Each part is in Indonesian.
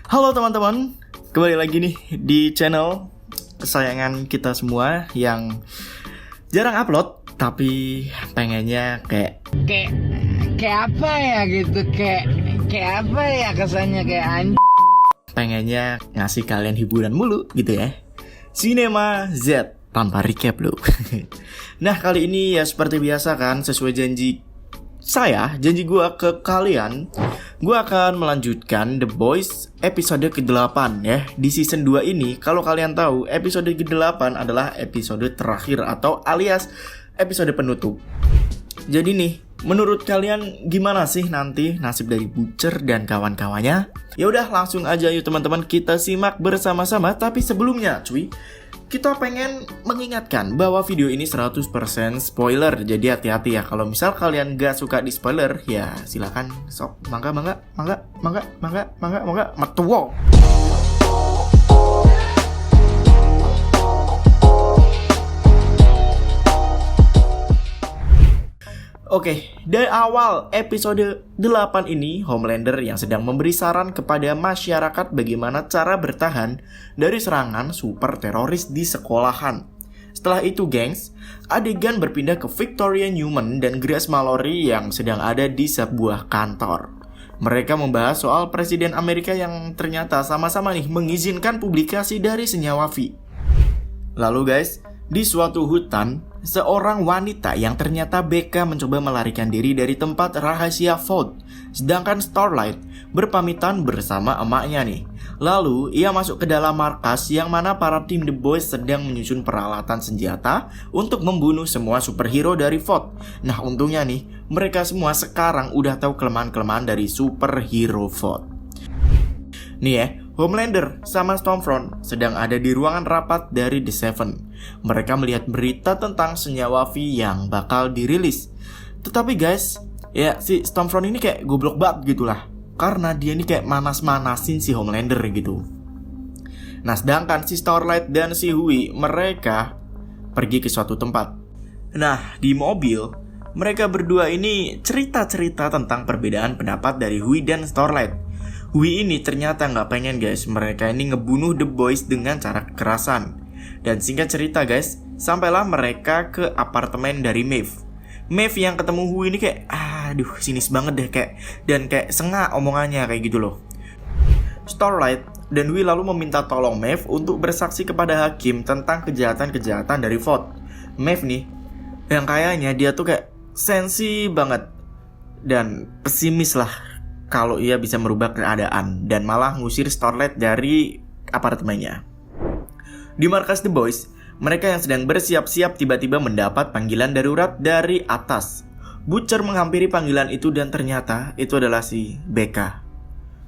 Halo teman-teman, kembali lagi nih di channel kesayangan kita semua yang jarang upload tapi pengennya kayak apa ya gitu, kayak apa ya kesannya, kayak pengennya ngasih kalian hiburan mulu gitu ya. Cinema Z tanpa recap loh. Nah kali ini ya seperti biasa kan, sesuai janji gue ke kalian, gue akan melanjutkan The Boys episode ke-8 ya. Di season 2 ini, kalau kalian tahu, episode ke-8 adalah episode terakhir atau alias episode penutup. Jadi nih, menurut kalian gimana sih nanti nasib dari Butcher dan kawan-kawannya? Ya udah langsung aja yuk teman-teman, kita simak bersama-sama. Tapi sebelumnya cuy, kita pengen mengingatkan bahwa video ini 100% spoiler. Jadi hati-hati ya, kalau misal kalian gak suka di spoiler, ya silakan sok mangga metuwo. Oke, dari awal episode 8 ini, Homelander yang sedang memberi saran kepada masyarakat bagaimana cara bertahan dari serangan super teroris di sekolahan. Setelah itu, gengs, adegan berpindah ke Victoria Newman dan Grace Mallory yang sedang ada di sebuah kantor. Mereka membahas soal Presiden Amerika yang ternyata sama-sama nih mengizinkan publikasi dari senyawa V. Lalu guys, di suatu hutan, seorang wanita yang ternyata Becca mencoba melarikan diri dari tempat rahasia Vought. Sedangkan Starlight berpamitan bersama emaknya nih. Lalu ia masuk ke dalam markas yang mana para tim The Boys sedang menyusun peralatan senjata untuk membunuh semua superhero dari Vought. Nah untungnya nih, mereka semua sekarang udah tahu kelemahan-kelemahan dari superhero Vought. Nih ya, Homelander sama Stormfront sedang ada di ruangan rapat dari The Seven. Mereka melihat berita tentang senyawa V yang bakal dirilis. Tetapi guys, ya si Stormfront ini kayak goblok banget gitu lah, karena dia ini kayak manas-manasin si Homelander gitu. Nah sedangkan si Starlight dan si Hui, mereka pergi ke suatu tempat. Nah di mobil, mereka berdua ini cerita-cerita tentang perbedaan pendapat dari Hui dan Starlight. Hui ini ternyata nggak pengen guys mereka ini ngebunuh The Boys dengan cara kekerasan. Dan singkat cerita guys, sampailah mereka ke apartemen dari Maeve. Maeve yang ketemu Hui ini kayak aduh sinis banget deh kayak sengak omongannya kayak gitu loh. Starlight dan Hui lalu meminta tolong Maeve untuk bersaksi kepada hakim tentang kejahatan-kejahatan dari Vought. Maeve nih yang kayaknya dia tuh kayak sensi banget dan pesimis lah kalau ia bisa merubah keadaan dan malah ngusir Starlight dari apartemennya. Di markas The Boys, mereka yang sedang bersiap-siap tiba-tiba mendapat panggilan darurat dari atas. Butcher menghampiri panggilan itu dan ternyata itu adalah si Becca.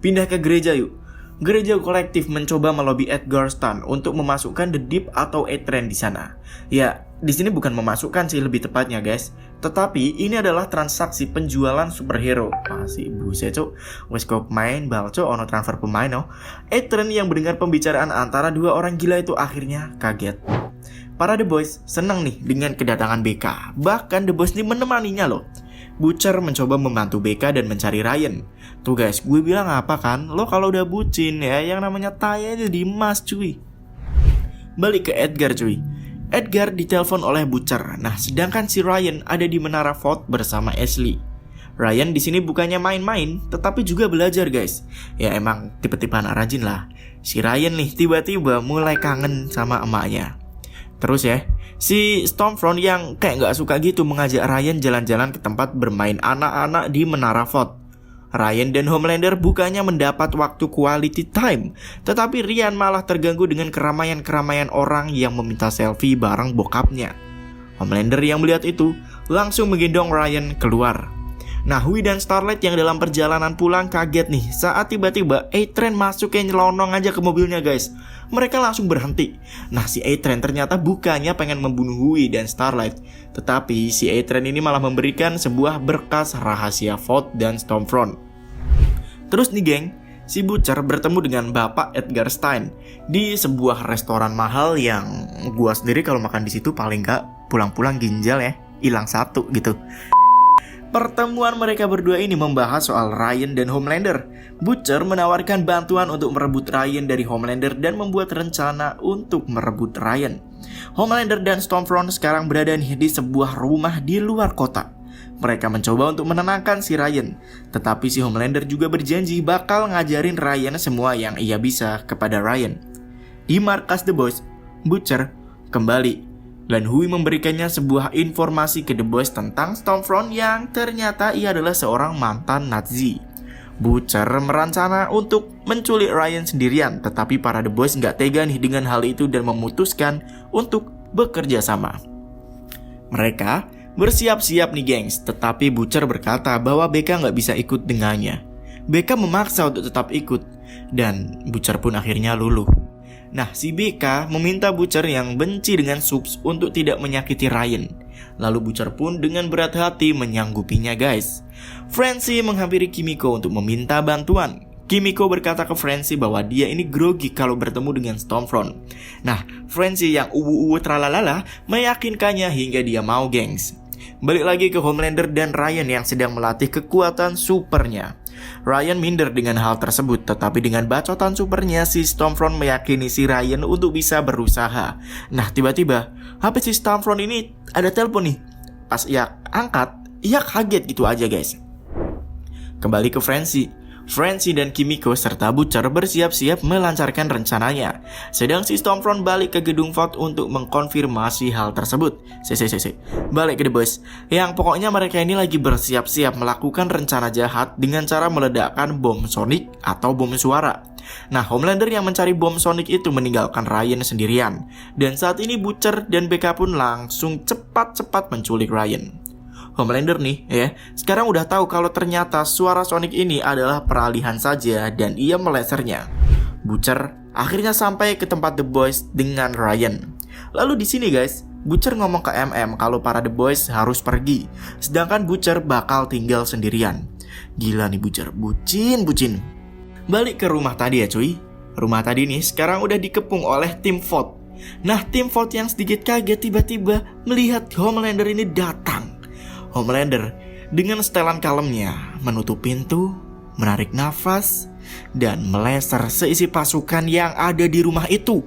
Pindah ke gereja yuk. Gereja kolektif mencoba melobi Edgar Stan untuk memasukkan The Deep atau A-Train di sana. Ya, di sini bukan memasukkan sih lebih tepatnya guys, tetapi ini adalah transaksi penjualan superhero. Masih buset cok, wes kok main bal cok ono transfer pemain no. A-Train yang mendengar pembicaraan antara dua orang gila itu akhirnya kaget. Para The Boys senang nih dengan kedatangan Becca. Bahkan The Boys ini menemaninya loh. Butcher mencoba membantu Becca dan mencari Ryan. Tuh guys, gue bilang apa kan, lo kalau udah bucin ya, yang namanya tai aja di emas cuy. Balik ke Edgar cuy. Edgar ditelepon oleh Butcher. Nah, sedangkan si Ryan ada di menara Vought bersama Ashley. Ryan di sini bukannya main-main, tetapi juga belajar guys. Ya emang tipe-tipe anak rajin lah. Si Ryan nih tiba-tiba mulai kangen sama emaknya. Terus ya, si Stormfront yang kayak gak suka gitu mengajak Ryan jalan-jalan ke tempat bermain anak-anak di menara Vought. Ryan dan Homelander bukannya mendapat waktu quality time, tetapi Ryan malah terganggu dengan keramaian-keramaian orang yang meminta selfie bareng bokapnya. Homelander yang melihat itu langsung menggendong Ryan keluar. Nah, Hui dan Starlight yang dalam perjalanan pulang kaget nih saat tiba-tiba A-Train masuk yang nyelonong aja ke mobilnya guys. Mereka langsung berhenti. Nah, si A-Train ternyata bukannya pengen membunuh Hui dan Starlight, tetapi si A-Train ini malah memberikan sebuah berkas rahasia Vought dan Stormfront. Terus nih geng, si Butcher bertemu dengan Bapak Edgar Stein di sebuah restoran mahal yang gua sendiri kalau makan di situ paling gak pulang-pulang ginjal ya hilang satu gitu. Pertemuan mereka berdua ini membahas soal Ryan dan Homelander. Butcher menawarkan bantuan untuk merebut Ryan dari Homelander dan membuat rencana untuk merebut Ryan. Homelander dan Stormfront sekarang berada di sebuah rumah di luar kota. Mereka mencoba untuk menenangkan si Ryan, tetapi si Homelander juga berjanji bakal ngajarin Ryan semua yang ia bisa kepada Ryan. Di markas The Boys, Butcher kembali dan Hui memberikannya sebuah informasi ke The Boys tentang Stormfront yang ternyata ia adalah seorang mantan Nazi. Butcher merencana untuk menculik Ryan sendirian, tetapi para The Boys nggak tega nih dengan hal itu dan memutuskan untuk bekerja sama. Mereka bersiap-siap nih gengs, tetapi Butcher berkata bahwa Becca nggak bisa ikut dengannya. Becca memaksa untuk tetap ikut, dan Butcher pun akhirnya luluh. Nah, si Becca meminta Butcher yang benci dengan Subs untuk tidak menyakiti Ryan. Lalu Butcher pun dengan berat hati menyanggupinya guys. Francie menghampiri Kimiko untuk meminta bantuan. Kimiko berkata ke Francie bahwa dia ini grogi kalau bertemu dengan Stormfront. Nah, Francie yang uwu tralalala meyakinkannya hingga dia mau gengs. Balik lagi ke Homelander dan Ryan yang sedang melatih kekuatan supernya. Ryan minder dengan hal tersebut, tetapi dengan bacotan supernya si Stormfront meyakini si Ryan untuk bisa berusaha. Nah, tiba-tiba HP si Stormfront ini ada telepon nih. Pas ia angkat, ia kaget gitu aja guys. Kembali ke Francie dan Kimiko serta Butcher bersiap-siap melancarkan rencananya. Sedang si Stormfront balik ke gedung Vault untuk mengkonfirmasi hal tersebut. Balik ke The Boys. Yang pokoknya mereka ini lagi bersiap-siap melakukan rencana jahat dengan cara meledakkan bom sonik atau bom suara. Nah, Homelander yang mencari bom sonik itu meninggalkan Ryan sendirian. Dan saat ini Butcher dan Becca pun langsung cepat-cepat menculik Ryan. Homelander nih ya, sekarang udah tahu kalau ternyata suara Sonic ini adalah peralihan saja dan ia melesernya. Butcher akhirnya sampai ke tempat The Boys dengan Ryan. Lalu di sini guys, Butcher ngomong ke MM kalau para The Boys harus pergi, sedangkan Butcher bakal tinggal sendirian. Gila nih Butcher, bucin. Balik ke rumah tadi ya cuy. Rumah tadi nih sekarang udah dikepung oleh tim Vault. Nah, tim Vault yang sedikit kaget tiba-tiba melihat Homelander ini datang. Homelander dengan setelan kalemnya menutup pintu, menarik nafas, dan meleser seisi pasukan yang ada di rumah itu.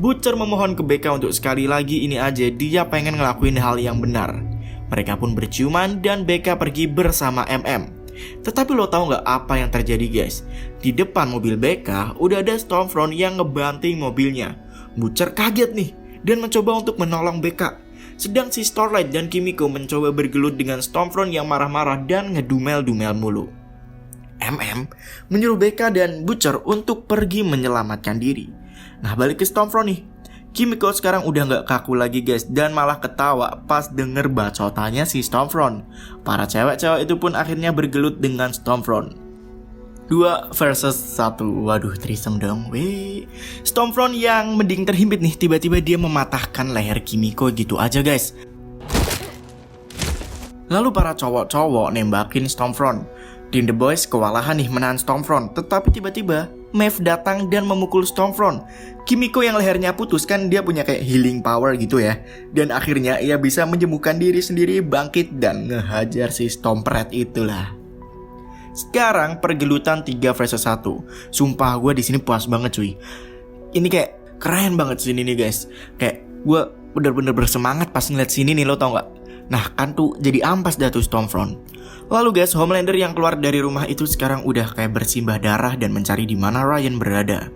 Butcher memohon ke Becca untuk sekali lagi ini aja dia pengen ngelakuin hal yang benar. Mereka pun berciuman dan Becca pergi bersama MM. Tetapi lo tahu nggak apa yang terjadi guys? Di depan mobil Becca udah ada Stormfront yang ngebanting mobilnya. Butcher kaget nih dan mencoba untuk menolong Becca. Sedang si Starlight dan Kimiko mencoba bergelut dengan Stormfront yang marah-marah dan ngedumel-dumel mulu. MM menyuruh Becca dan Butcher untuk pergi menyelamatkan diri. Nah, balik ke Stormfront nih. Kimiko sekarang udah gak kaku lagi guys, dan malah ketawa pas denger bacotannya si Stormfront. Para cewek-cewek itu pun akhirnya bergelut dengan Stormfront. 2 versus 1. Waduh, threesome dong. Stormfront yang mending terhimpit nih, tiba-tiba dia mematahkan leher Kimiko gitu aja guys. Lalu para cowok-cowok nembakin Stormfront. Tim The Boys kewalahan nih menahan Stormfront, tetapi tiba-tiba Maeve datang dan memukul Stormfront. Kimiko yang lehernya putus kan dia punya kayak healing power gitu ya. Dan akhirnya ia bisa menyembuhkan diri sendiri, bangkit dan ngehajar si Stormpret itulah. Sekarang pergelutan 3 versus 1. Sumpah gue di sini puas banget cuy. Ini kayak keren banget sini nih guys. Kayak gue bener-bener bersemangat pas ngeliat sini nih, lo tau gak? Nah kan tuh jadi ampas dah tuh Stormfront. Lalu guys, Homelander yang keluar dari rumah itu sekarang udah kayak bersimbah darah dan mencari di mana Ryan berada.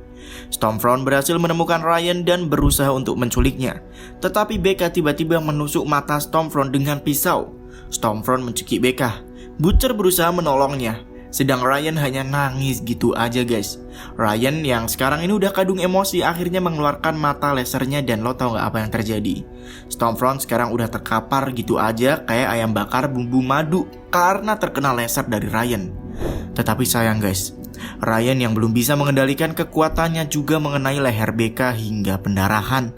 Stormfront berhasil menemukan Ryan dan berusaha untuk menculiknya. Tetapi Becca tiba-tiba menusuk mata Stormfront dengan pisau. Stormfront mencekik Becca. Butcher berusaha menolongnya, sedang Ryan hanya nangis gitu aja guys. Ryan yang sekarang ini udah kadung emosi akhirnya mengeluarkan mata lasernya dan lo tau gak apa yang terjadi? Stormfront sekarang udah terkapar gitu aja kayak ayam bakar bumbu madu karena terkena laser dari Ryan. Tetapi sayang guys, Ryan yang belum bisa mengendalikan kekuatannya juga mengenai leher Becca hingga pendarahan.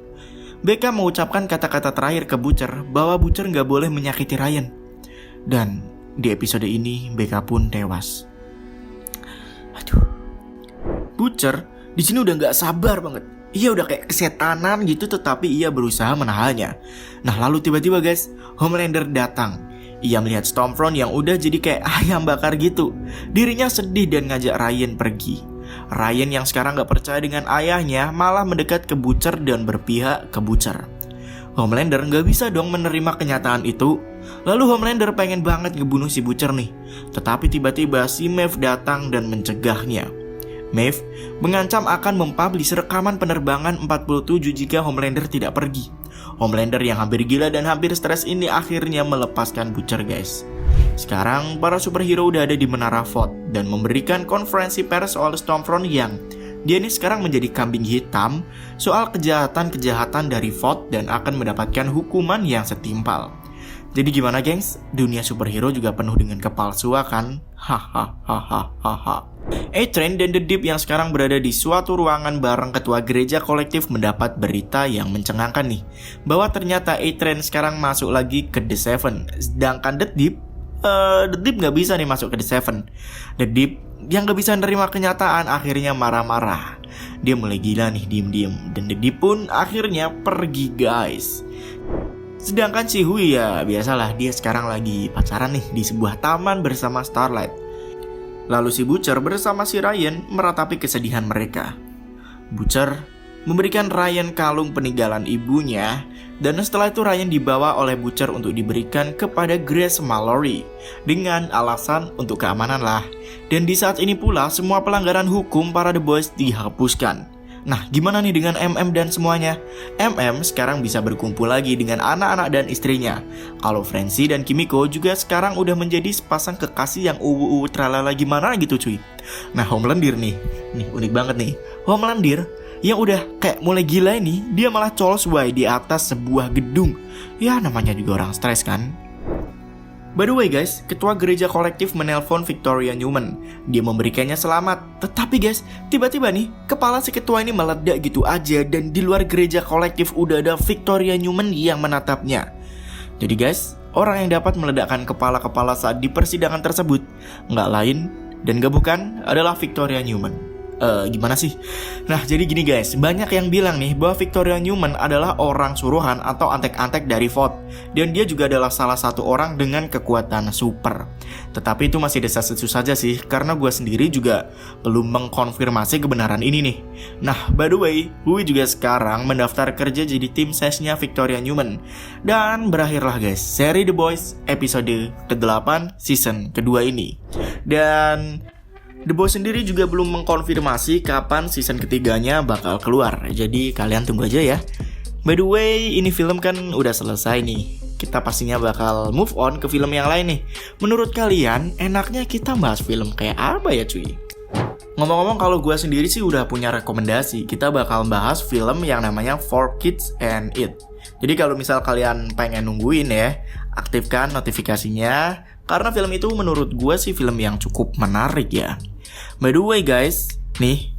Becca mengucapkan kata-kata terakhir ke Butcher bahwa Butcher gak boleh menyakiti Ryan. Dan di episode ini Becca pun tewas. Aduh. Butcher di sini udah nggak sabar banget. Ia udah kayak kesetanan gitu, tetapi ia berusaha menahannya. Nah lalu tiba-tiba guys, Homelander datang. Ia melihat Stormfront yang udah jadi kayak ayam bakar gitu. Dirinya sedih dan ngajak Ryan pergi. Ryan yang sekarang gak percaya dengan ayahnya malah mendekat ke Butcher dan berpihak ke Butcher. Homelander gak bisa dong menerima kenyataan itu. Lalu Homelander pengen banget ngebunuh si Butcher nih. Tetapi tiba-tiba si Maeve datang dan mencegahnya. Maeve mengancam akan mempublish rekaman penerbangan 47 jika Homelander tidak pergi. Homelander yang hampir gila dan hampir stres ini akhirnya melepaskan Butcher, guys. Sekarang para superhero udah ada di Menara Vought dan memberikan konferensi pers soal Stormfront yang dia ini sekarang menjadi kambing hitam soal kejahatan-kejahatan dari Vought dan akan mendapatkan hukuman yang setimpal. Jadi gimana, gengs? Dunia superhero juga penuh dengan kepalsuan kan? Hahaha. A-Train dan The Deep yang sekarang berada di suatu ruangan bareng ketua gereja kolektif mendapat berita yang mencengangkan nih, bahwa ternyata A-Train sekarang masuk lagi ke The Seven. Sedangkan The Deep gak bisa nih masuk ke The Seven. The Deep yang gak bisa nerima kenyataan akhirnya marah-marah. Dia mulai gila nih diem-diem. Dan The Deep pun akhirnya pergi, guys. Sedangkan si Hui ya biasalah, dia sekarang lagi pacaran nih di sebuah taman bersama Starlight. Lalu si Butcher bersama si Ryan meratapi kesedihan mereka. Butcher memberikan Ryan kalung peninggalan ibunya, dan setelah itu Ryan dibawa oleh Butcher untuk diberikan kepada Grace Mallory dengan alasan untuk keamanan lah. Dan di saat ini pula semua pelanggaran hukum para The Boys dihapuskan. Nah, gimana nih dengan MM dan semuanya? MM sekarang bisa berkumpul lagi dengan anak-anak dan istrinya. Kalau Francie dan Kimiko juga sekarang udah menjadi sepasang kekasih yang tralala gimana gitu cuy. Nah, Homelander nih unik banget nih. Homelander yang udah kayak mulai gila ini, dia malah colos di atas sebuah gedung. Ya namanya juga orang stres kan. By the way guys, ketua gereja kolektif menelpon Victoria Newman. Dia memberikannya selamat. Tetapi guys, tiba-tiba nih kepala si ketua ini meledak gitu aja. Dan di luar gereja kolektif udah ada Victoria Newman yang menatapnya. Jadi guys, orang yang dapat meledakkan kepala-kepala saat di persidangan tersebut nggak lain dan gak bukan adalah Victoria Newman. Gimana sih? Nah, jadi gini guys, banyak yang bilang nih bahwa Victoria Newman adalah orang suruhan atau antek-antek dari Vought, dan dia juga adalah salah satu orang dengan kekuatan super. Tetapi itu masih desas-desus saja sih, karena gue sendiri juga belum mengkonfirmasi kebenaran ini nih. Nah, by the way, Hui juga sekarang mendaftar kerja jadi tim sesnya Victoria Newman. Dan berakhirlah guys, seri The Boys episode ke-8 season kedua ini. Dan The Boys sendiri juga belum mengkonfirmasi kapan season ketiganya bakal keluar. Jadi kalian tunggu aja ya. By the way, ini film kan udah selesai nih. Kita pastinya bakal move on ke film yang lain nih. Menurut kalian, enaknya kita bahas film kayak apa ya cuy? Ngomong-ngomong, kalau gue sendiri sih udah punya rekomendasi. Kita bakal bahas film yang namanya For Kids and It. Jadi kalau misal kalian pengen nungguin ya, aktifkan notifikasinya. Karena film itu menurut gue sih film yang cukup menarik ya. By the way guys, nih,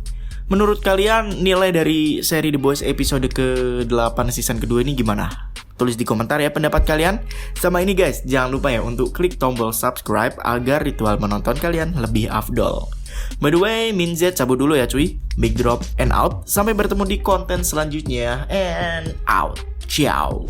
menurut kalian nilai dari seri The Boys episode ke-8 season kedua ini gimana? Tulis di komentar ya pendapat kalian. Sama ini guys, jangan lupa ya untuk klik tombol subscribe agar ritual menonton kalian lebih afdol. By the way, Minz cabut dulu ya cuy. Big drop and out. Sampai bertemu di konten selanjutnya. And out. Ciao.